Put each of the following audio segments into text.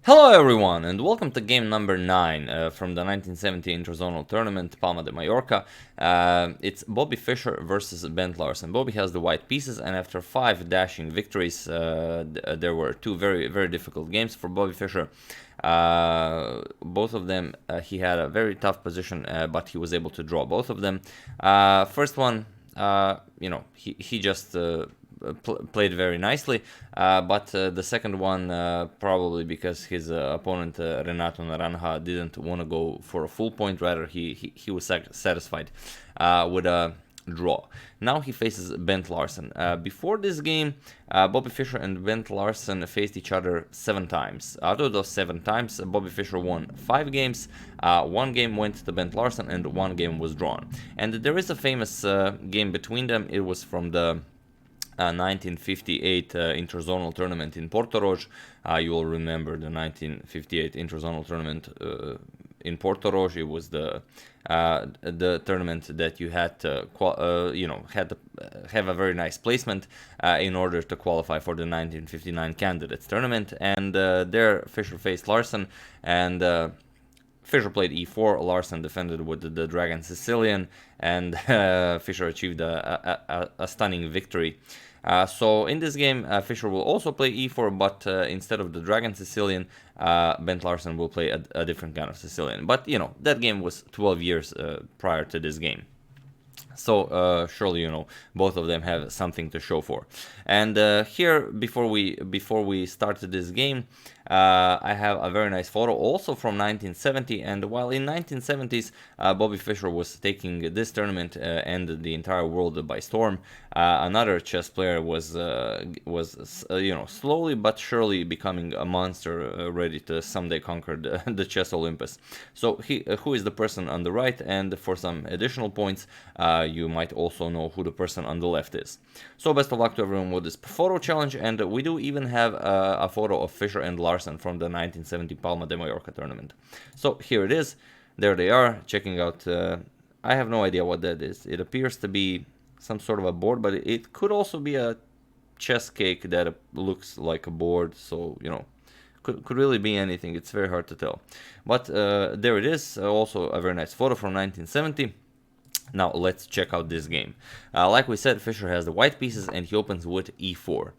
Hello everyone, and welcome to game number 9 from the 1970 Interzonal tournament, Palma de Mallorca. It's Bobby Fischer versus Bent Larsen. Bobby has the white pieces, and after 5 dashing victories, there were 2 very, very difficult games for Bobby Fischer. Both of them, he had a very tough position, but he was able to draw both of them. First one, he just played very nicely, but the second one, probably because his opponent Renato Naranja didn't want to go for a full point, rather he was satisfied with a draw. Now he faces Bent Larsen. Before this game, Bobby Fischer and Bent Larsen faced each other 7 times. Out of those 7 times, Bobby Fischer won 5 games, 1 game went to Bent Larsen, and 1 game was drawn. And there is a famous game between them. It was from the 1958 Interzonal tournament in Portorož. You will remember the 1958 Interzonal tournament in Portorož. It was the tournament that you had to have a very nice placement in order to qualify for the 1959 candidates tournament. And there Fischer faced Larsen, and Fischer played e4, Larsen defended with the Dragon Sicilian, and Fischer achieved a stunning victory. So in this game, Fischer will also play e4, but instead of the Dragon Sicilian, Bent Larsen will play a different kind of Sicilian. But, that game was 12 years prior to this game. So surely both of them have something to show for. And here, before we started this game, I have a very nice photo also from 1970. And while in 1970s Bobby Fischer was taking this tournament and the entire world by storm, another chess player was slowly but surely becoming a monster, ready to someday conquer the chess Olympus. So who is the person on the right? And for some additional points, you might also know who the person on the left is. So best of luck to everyone with this photo challenge, and we do even have a photo of Fischer and Larsen from the 1970 Palma de Mallorca tournament. So here it is. There they are, checking out. I have no idea what that is. It appears to be some sort of a board, but it could also be a chess cake that looks like a board. So, could really be anything. It's very hard to tell. But there it is. Also a very nice photo from 1970. Now let's check out this game. Like we said, Fischer has the white pieces, and he opens with e4.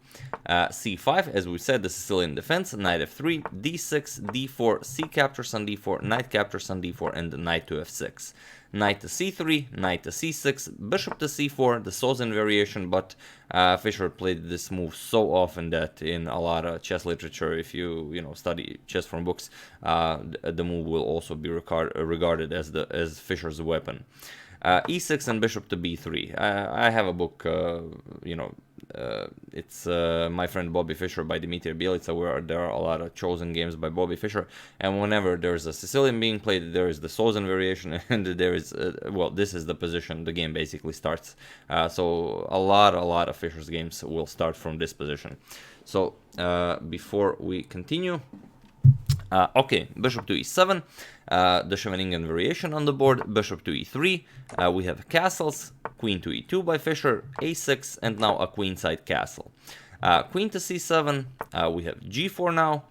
c5, as we said, the Sicilian defense, knight f3, d6, d4, c captures on d4, knight captures on d4, and knight to f6. Knight to c3, knight to c6, bishop to c4, the Sozin variation, but Fischer played this move so often that in a lot of chess literature, if you study chess from books, the move will also be regarded as Fischer's weapon. e6 and bishop to b3. I have a book, it's My Friend Bobby Fischer by Dmitry Bielitsa, where there are a lot of chosen games by Bobby Fischer, and whenever there's a Sicilian being played, there is the Sozin variation, and there is, this is the position the game basically starts. So a lot of Fischer's games will start from this position. So before we continue, okay, bishop to e7, the Scheveningen variation on the board, bishop to e3, we have castles, queen to e2 by Fischer, a6, and now a queenside castle. Queen to c7, we have g4 now.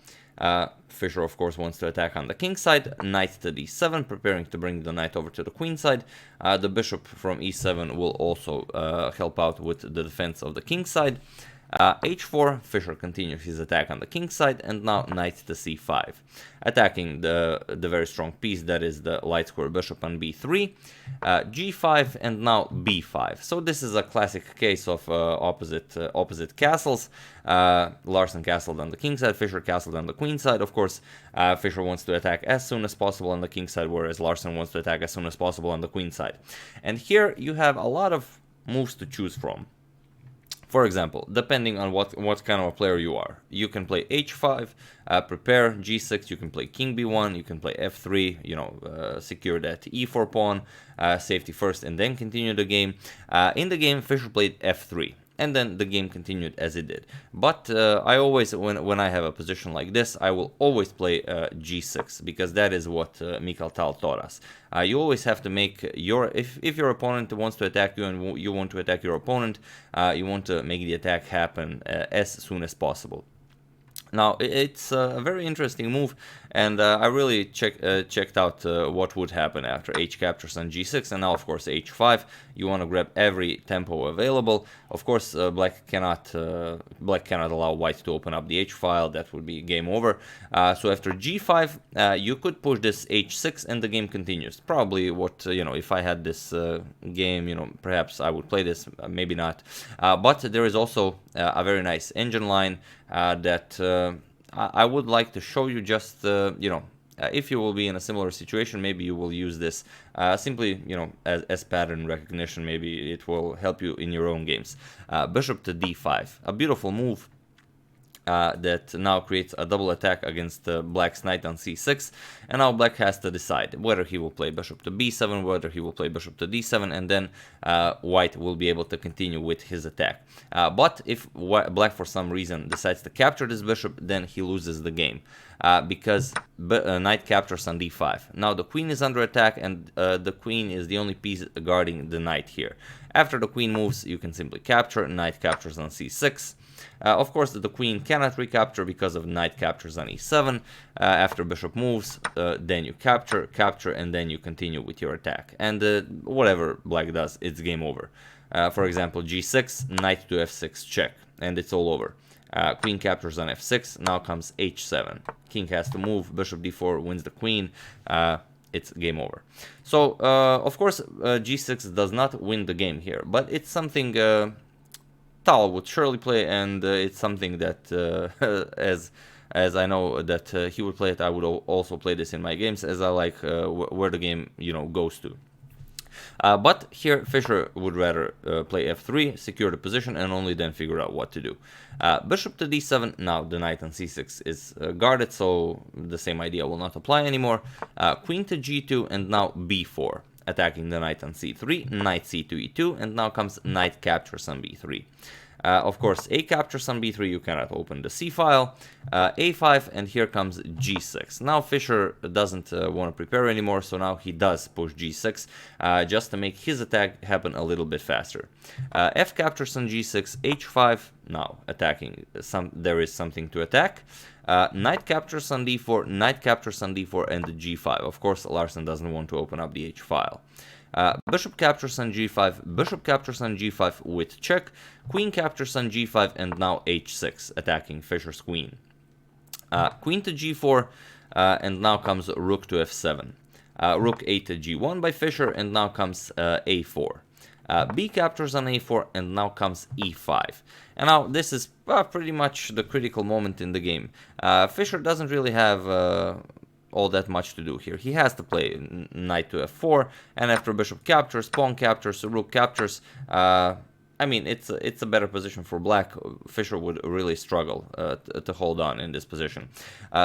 Fischer, of course, wants to attack on the king side, knight to d7, preparing to bring the knight over to the queen side. The bishop from e7 will also help out with the defense of the king side. h4, Fischer continues his attack on the king side, and now knight to c5, attacking the very strong piece that is the light square bishop on b3, g5, and now b5. So this is a classic case of opposite castles. Larsen castled on the king side, Fischer castled on the queen side. Of course, Fischer wants to attack as soon as possible on the king side, whereas Larsen wants to attack as soon as possible on the queen side. And here you have a lot of moves to choose from. For example, depending on what kind of a player you are, you can play h5, prepare g6, you can play king b1, you can play f3, secure that e4 pawn, safety first, and then continue the game. In the game, Fischer played f3. and then the game continued as it did. But I always, when I have a position like this, I will always play g6, because that is what Mikhail Tal taught us. You always have to make your, if your opponent wants to attack you and you want to attack your opponent, you want to make the attack happen as soon as possible. Now, it's a very interesting move, and I really checked out what would happen after h captures on g6, and now, of course, h5. You want to grab every tempo available. Of course, black cannot allow white to open up the h file. That would be game over. So after g5, you could push this h6, and the game continues. Probably what, if I had this game, perhaps I would play this, maybe not. But there is also a very nice engine line that I would like to show you. Just if you will be in a similar situation, maybe you will use this simply as pattern recognition. Maybe it will help you in your own games. Bishop to d5, a beautiful move that now creates a double attack against black's knight on c6, and now black has to decide whether he will play bishop to b7, whether he will play bishop to d7, and then white will be able to continue with his attack. But if black for some reason decides to capture this bishop, then he loses the game, because knight captures on d5. Now the queen is under attack, and the queen is the only piece guarding the knight here. After the queen moves, you can simply capture. Knight captures on c6. Of course, the queen cannot recapture because of knight captures on e7. After bishop moves, then you capture, and then you continue with your attack. And whatever black does, it's game over. For example, g6, knight to f6 check, and it's all over. Queen captures on f6, now comes h7. King has to move, bishop d4 wins the queen. It's game over. So, of course, g6 does not win the game here, but it's something Tal would surely play, and it's something that, as I know that he would play it, I would also play this in my games, as I like where the game goes to. But here Fischer would rather play f3, secure the position, and only then figure out what to do. Bishop to d7, now the knight on c6 is guarded, so the same idea will not apply anymore. Queen to g2, and now b4, attacking the knight on c3, knight c2 e2, and now comes knight captures on b3. Of course, a captures on b3, you cannot open the c file. a5, and here comes g6. Now Fischer doesn't want to prepare anymore, so now he does push g6 just to make his attack happen a little bit faster. F captures on g6, h5, now attacking, there is something to attack. Knight captures on d4, knight captures on d4, and g5. Of course, Larsen doesn't want to open up the h file. Bishop captures on g5, bishop captures on g5 with check, queen captures on g5, and now h6, attacking Fischer's queen. Queen to g4, and now comes rook to f7. Rook a to g1 by Fischer, and now comes a4. B captures on a4, and now comes e5. And now this is pretty much the critical moment in the game. Fischer doesn't really have all that much to do here. He has to play knight to f4, and after bishop captures, pawn captures, rook captures. I mean, it's a better position for black. Fischer would really struggle to hold on in this position.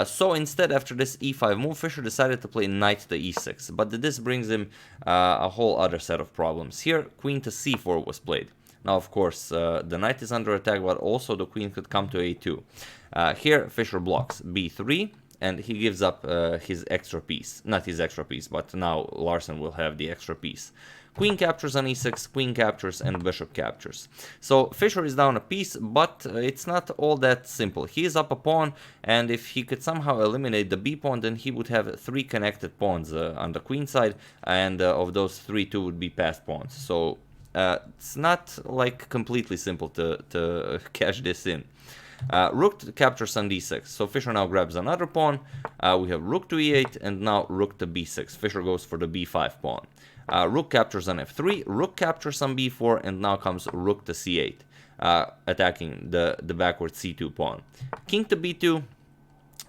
So instead, after this e5 move, Fischer decided to play knight to e6, but this brings him a whole other set of problems. Here, queen to c4 was played. Now, of course, the knight is under attack, but also the queen could come to a2. Here, Fischer blocks b3, and he gives up his extra piece. Not his extra piece, but now Larsen will have the extra piece. Queen captures on e6, queen captures, and bishop captures. So Fischer is down a piece, but it's not all that simple. He is up a pawn, and if he could somehow eliminate the b pawn, then he would have 3 connected pawns on the queen side, and of those 3, 2 would be passed pawns. So it's not like completely simple to cash this in. Rook captures on d6, so Fischer now grabs another pawn. We have rook to e8, and now rook to b6. Fischer goes for the b5 pawn. Rook captures on f3, rook captures on b4, and now comes rook to c8, attacking the backward c2 pawn. King to b2,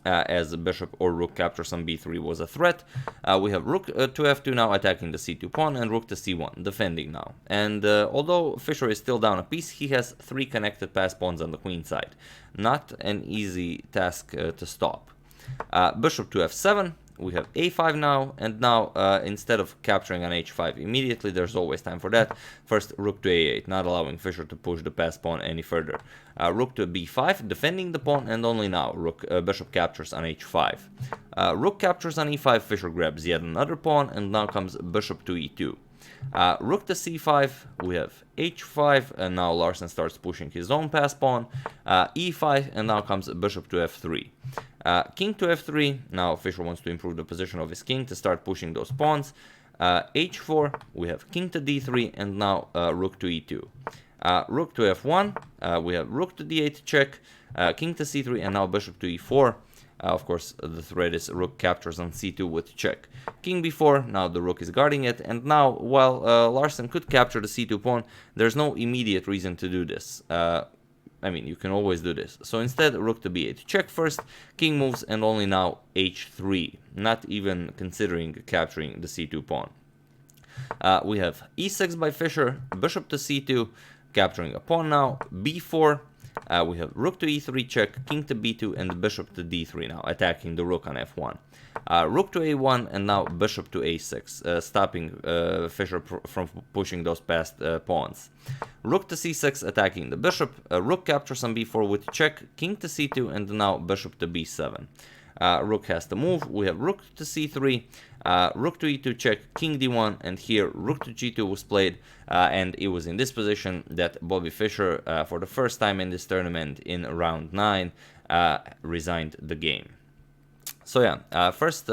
as bishop or rook captures on b3 was a threat. We have rook to f2 now, attacking the c2 pawn, and rook to c1, defending now. And although Fischer is still down a piece, he has 3 connected pass pawns on the queen side. Not an easy task to stop. Bishop to f7. We have a5 now, and now instead of capturing on h5 immediately, there's always time for that. First, rook to a8, not allowing Fischer to push the pass pawn any further. Rook to b5, defending the pawn, and only now bishop captures on h5. Rook captures on e5, Fischer grabs yet another pawn, and now comes bishop to e2. Rook to c5, we have h5, and now Larsen starts pushing his own pass pawn. E5, and now comes bishop to f3. King to f3, now Fischer wants to improve the position of his king to start pushing those pawns. H4, we have king to d3, and now rook to e2. Rook to f1, we have rook to d8 check, king to c3, and now bishop to e4. Of course, the threat is rook captures on c2 with check. King b4, now the rook is guarding it, and now, while Larsen could capture the c2 pawn, there's no immediate reason to do this. I mean, you can always do this. So instead, rook to b8 check first, king moves, and only now h3, not even considering capturing the c2 pawn. We have e6 by Fischer, bishop to c2, capturing a pawn now, b4, we have rook to e3 check, king to b2, and bishop to d3 now, attacking the rook on f1. Rook to a1, and now bishop to a6, stopping Fischer from pushing those past pawns. Rook to c6, attacking the bishop, rook captures on b4 with check, king to c2, and now bishop to b7. Rook has to move, we have rook to c3, rook to e2 check, king d1, and here rook to g2 was played, and it was in this position that Bobby Fischer, for the first time in this tournament in round 9, resigned the game. So yeah, first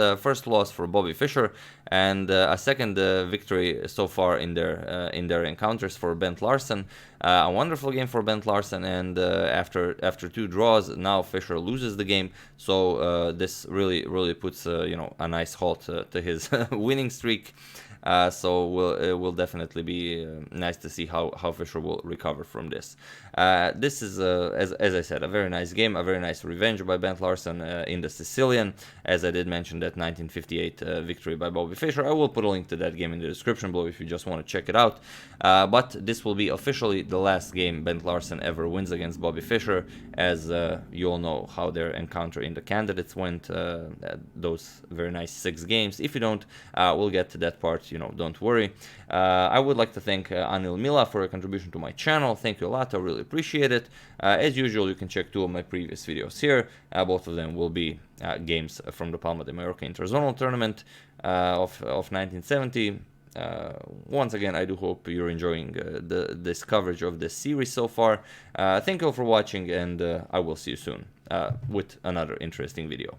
loss for Bobby Fischer, and a second victory so far in their encounters for Bent Larsen. A wonderful game for Bent Larsen, and after 2 draws, now Fischer loses the game. So this really puts a nice halt to his winning streak. So it will definitely be nice to see how Fischer will recover from this. This is, as I said, a very nice game, a very nice revenge by Bent Larsen in the Sicilian, as I did mention that 1958 victory by Bobby Fischer. I will put a link to that game in the description below if you just want to check it out. But this will be officially the last game Bent Larsen ever wins against Bobby Fischer, as you all know how their encounter in the candidates went, those very nice 6 games. If you don't, we'll get to that part, don't worry. I would like to thank Anil Mila for a contribution to my channel. Thank you a lot, I really appreciate it. As usual, you can check 2 of my previous videos here. Both of them will be games from the Palma de Mallorca Interzonal tournament of 1970. Once again, I do hope you're enjoying this coverage of this series so far. Thank you all for watching, and I will see you soon with another interesting video.